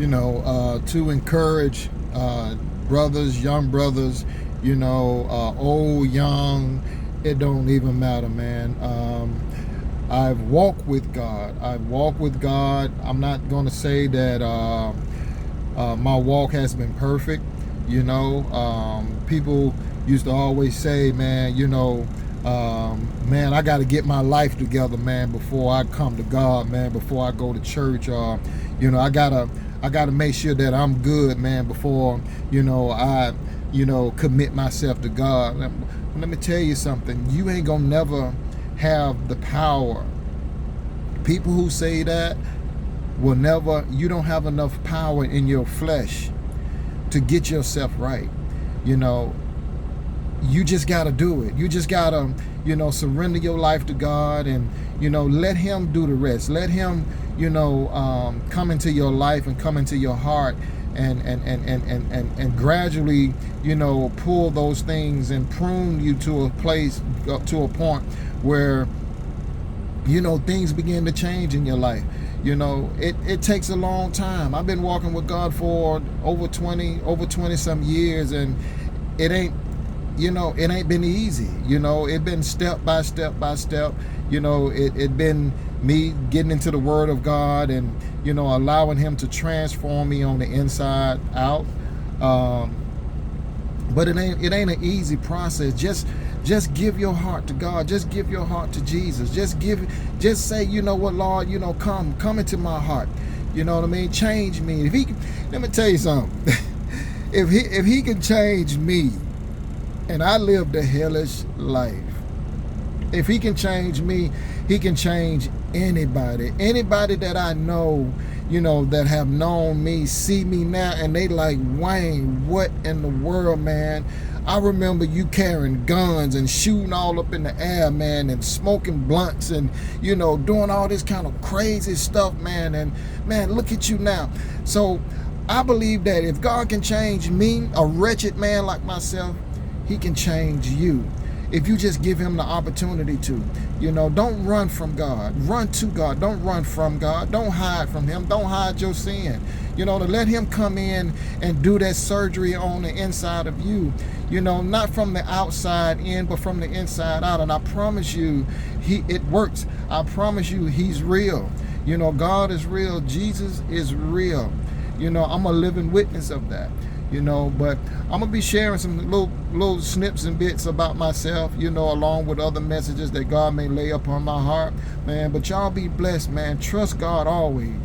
to encourage brothers, young brothers, old, young, it don't even matter, man. I've walked with God. I'm not going to say that my walk has been perfect. People used to always say, man, man, I got to get my life together, man, before I come to God, man, before I go to church. I gotta make sure that I'm good, man, before, I, commit myself to God. Let me tell you something. You ain't gonna never have the power. People who say that will never, you don't have enough power in your flesh to get yourself right. You just got to do it. You just got to, surrender your life to God and, let him do the rest. Let him, come into your life and come into your heart and gradually, pull those things and prune you to a place, to a point where, things begin to change in your life. It takes a long time. I've been walking with God for over 20 some years, and it ain't been easy. It been step by step by step. It been me getting into the Word of God and, allowing him to transform me on the inside out. But it ain't an easy process. Just give your heart to God. Just give your heart to Jesus. Just say, you know what, Lord, come into my heart. You know what I mean? Change me. Let me tell you something. if he can change me, and I lived a hellish life, if he can change me, he can change anybody. Anybody that I know, that have known me, see me now, and they like, Wayne, what in the world, man? I remember you carrying guns and shooting all up in the air, man, and smoking blunts and, doing all this kind of crazy stuff, man. And, man, look at you now. So I believe that if God can change me, a wretched man like myself, he can change you. If you just give him the opportunity to. Don't run from God. Run to God. Don't run from God. Don't hide from him. Don't hide your sin. To let him come in and do that surgery on the inside of you. Not from the outside in, but from the inside out. And I promise you, it works. I promise you, he's real. God is real. Jesus is real. I'm a living witness of that. But I'm going to be sharing some little snips and bits about myself, along with other messages that God may lay upon my heart, man. But y'all be blessed, man. Trust God always.